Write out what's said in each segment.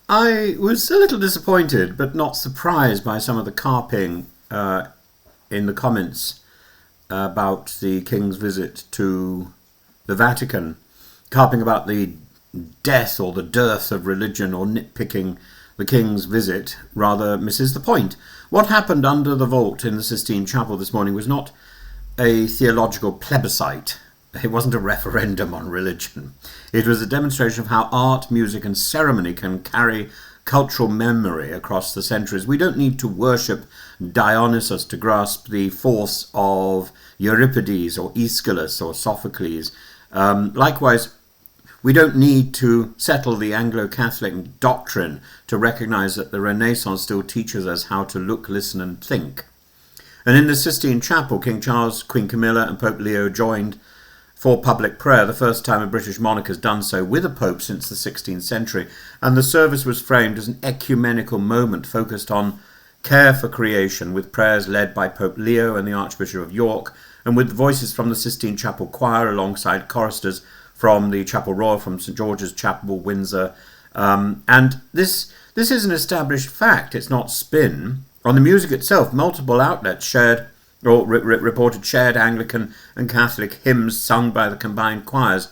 I was a little disappointed, but not surprised by some of the carping in the comments about the King's visit to the Vatican, carping about the death or the dearth of religion or nitpicking the King's visit rather misses the point. What happened under the vault in the Sistine Chapel this morning was not a theological plebiscite. It wasn't a referendum on religion. It was a demonstration of how art, music and ceremony can carry cultural memory across the centuries. We don't need to worship Dionysus to grasp the force of Euripides or Aeschylus or Sophocles. Likewise, we don't need to settle the Anglo-Catholic doctrine to recognize that the Renaissance still teaches us how to look, listen and think. And in the Sistine Chapel, King Charles, Queen Camilla and Pope Leo joined for public prayer, the first time a British monarch has done so with a pope since the 16th century. And the service was framed as an ecumenical moment focused on care for creation, with prayers led by Pope Leo and the Archbishop of York, and with voices from the Sistine Chapel choir alongside choristers from the Chapel Royal, from St George's Chapel, Windsor. And this is an established fact. It's not spin. On the music itself, multiple outlets reported shared Anglican and Catholic hymns sung by the combined choirs.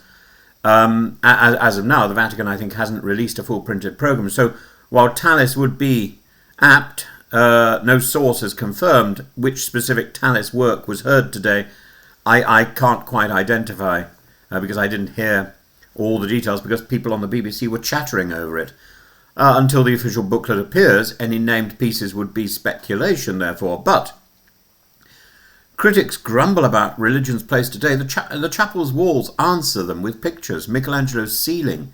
As of now, the Vatican, I think, hasn't released a full printed programme. So while Tallis would be apt, no source has confirmed which specific Tallis work was heard today. I can't quite identify because I didn't hear all the details because people on the BBC were chattering over it. Until the official booklet appears, any named pieces would be speculation, therefore. But critics grumble about religion's place today. The chapel's walls answer them with pictures. Michelangelo's ceiling,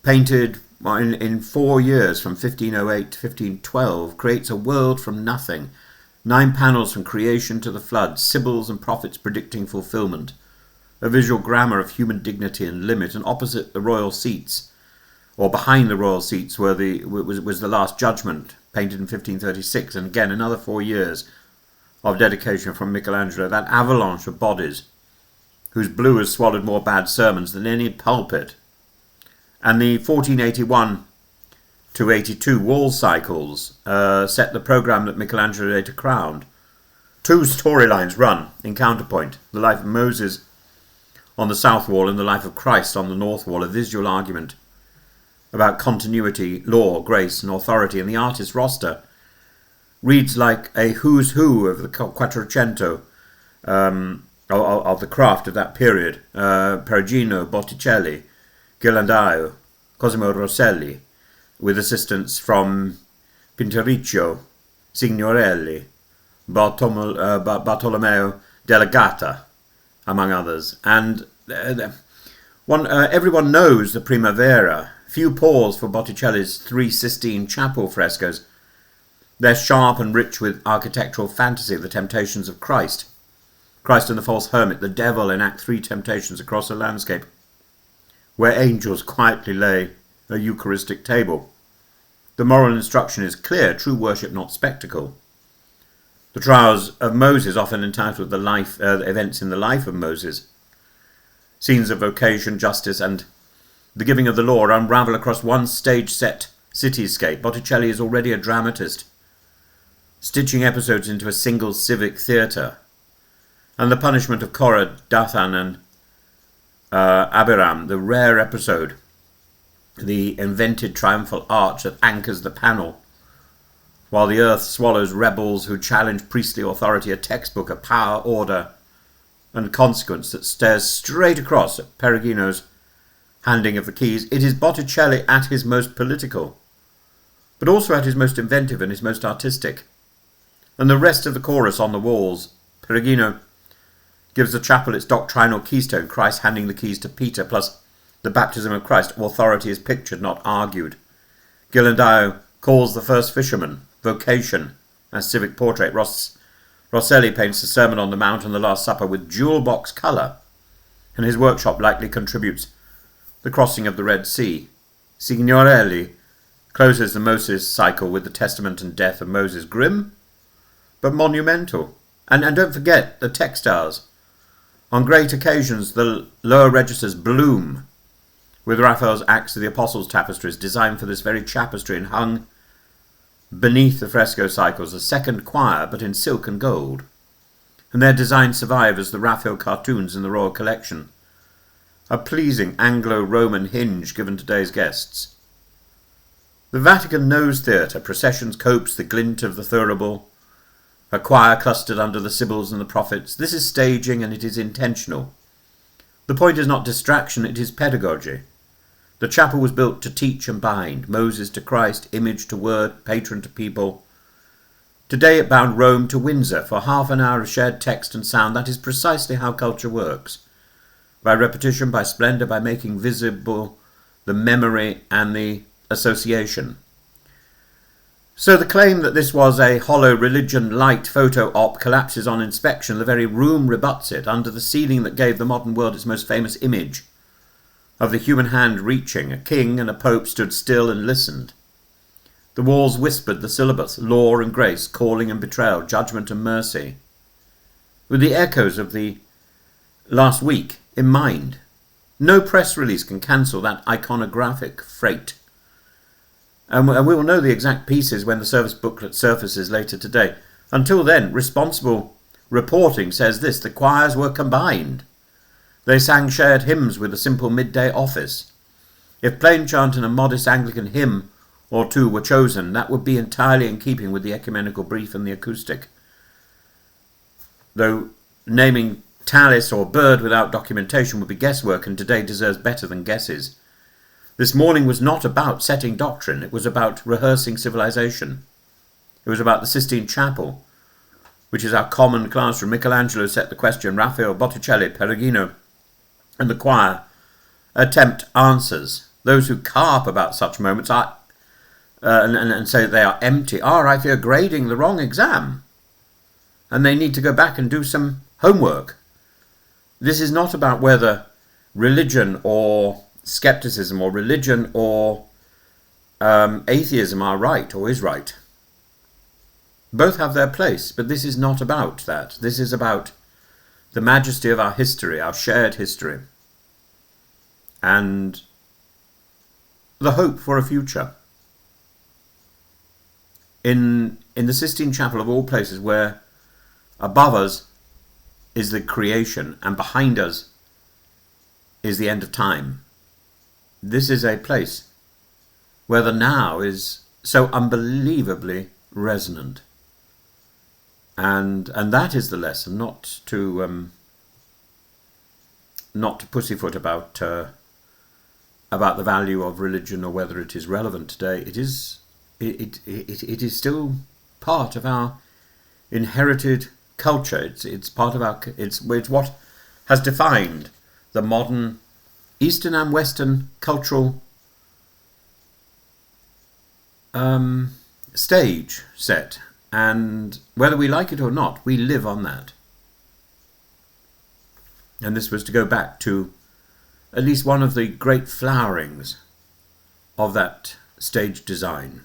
painted in 4 years from 1508 to 1512, creates a world from nothing. 9 panels from creation to the flood, Sibyls and prophets predicting fulfillment. A visual grammar of human dignity and limit, and opposite the royal seats, or behind the royal seats, was the Last Judgment, painted in 1536, and again another 4 years of dedication from Michelangelo, that avalanche of bodies whose blue has swallowed more bad sermons than any pulpit. And the 1481 to 82 wall cycles set the programme that Michelangelo later crowned. 2 storylines run in counterpoint: the life of Moses on the south wall and the life of Christ on the north wall, a visual argument about continuity, law, grace and authority. And the artist's roster reads like a who's who of the Quattrocento, of the craft of that period. Perugino, Botticelli, Ghirlandaio, Cosimo Rosselli, with assistance from Pinturicchio, Signorelli, Bartolomeo della Gatta, among others. And everyone knows the Primavera. Few pause for Botticelli's 3 Sistine Chapel frescoes. They're sharp and rich with architectural fantasy, the temptations of Christ. Christ and the false hermit, the devil in Act 3 temptations across a landscape, where angels quietly lay a Eucharistic table. The moral instruction is clear: true worship, not spectacle. The trials of Moses, often entitled the events in the life of Moses, scenes of vocation, justice, and the giving of the law, unravel across one stage-set cityscape. Botticelli is already a dramatist, stitching episodes into a single civic theatre. And the punishment of Korah, Dathan, and Abiram, the rare episode, the invented triumphal arch that anchors the panel, while the earth swallows rebels who challenge priestly authority, a textbook of power, order, and consequence that stares straight across at Perugino's handing of the keys. It is Botticelli at his most political, but also at his most inventive and his most artistic. And the rest of the chorus on the walls. Perugino gives the chapel its doctrinal keystone, Christ handing the keys to Peter, plus the baptism of Christ. Authority is pictured, not argued. Ghirlandaio calls the first fisherman, vocation, as civic portrait. Rosselli paints the Sermon on the Mount and the Last Supper with jewel box colour, and his workshop likely contributes the crossing of the Red Sea. Signorelli closes the Moses cycle with the testament and death of Moses, grim but monumental. And don't forget the textiles. On great occasions, the lower registers bloom with Raphael's Acts of the Apostles tapestries designed for this very tapestry and hung beneath the fresco cycles, a second choir but in silk and gold. And their designs survive as the Raphael cartoons in the Royal Collection, a pleasing Anglo-Roman hinge given today's guests. The Vatican knows theatre, processions copes, the glint of the thurible, a choir clustered under the Sibyls and the Prophets. This is staging, and it is intentional. The point is not distraction, it is pedagogy. The chapel was built to teach and bind, Moses to Christ, image to word, patron to people. Today it bound Rome to Windsor for half an hour of shared text and sound. That is precisely how culture works. By repetition, by splendour, by making visible the memory and the association. So the claim that this was a hollow religion light photo op collapses on inspection. The very room rebuts it. Under the ceiling that gave the modern world its most famous image of the human hand reaching, a king and a pope stood still and listened. The walls whispered the syllabus, law and grace, calling and betrayal, judgment and mercy, with the echoes of the last week in mind. No press release can cancel that iconographic freight. And we will know the exact pieces when the service booklet surfaces later today. Until then, responsible reporting says this: the choirs were combined. They sang shared hymns with a simple midday office. If plain chant and a modest Anglican hymn or two were chosen, that would be entirely in keeping with the ecumenical brief and the acoustic. Though naming Tallis or Bird without documentation would be guesswork, and today deserves better than guesses. This morning was not about setting doctrine, it was about rehearsing civilization. It was about the Sistine Chapel, which is our common classroom. Michelangelo set the question, Raphael, Botticelli, Perugino, and the choir attempt answers. Those who carp about such moments are and say they are empty are, I fear, grading the wrong exam, and they need to go back and do some homework. This is not about whether religion or skepticism or religion or atheism are right or is right. Both have their place, but this is not about that. This is about the majesty of our history, our shared history, and the hope for a future. In the Sistine Chapel, of all places, where above us is the creation and behind us is the end of time, this is a place where the now is so unbelievably resonant. And that is the lesson, not to pussyfoot about the value of religion or whether it is relevant today. It is still part of our inherited culture. It's part of our. It's what has defined the modern Eastern and Western cultural stage set, and whether we like it or not, we live on that. And this was to go back to at least one of the great flowerings of that stage design.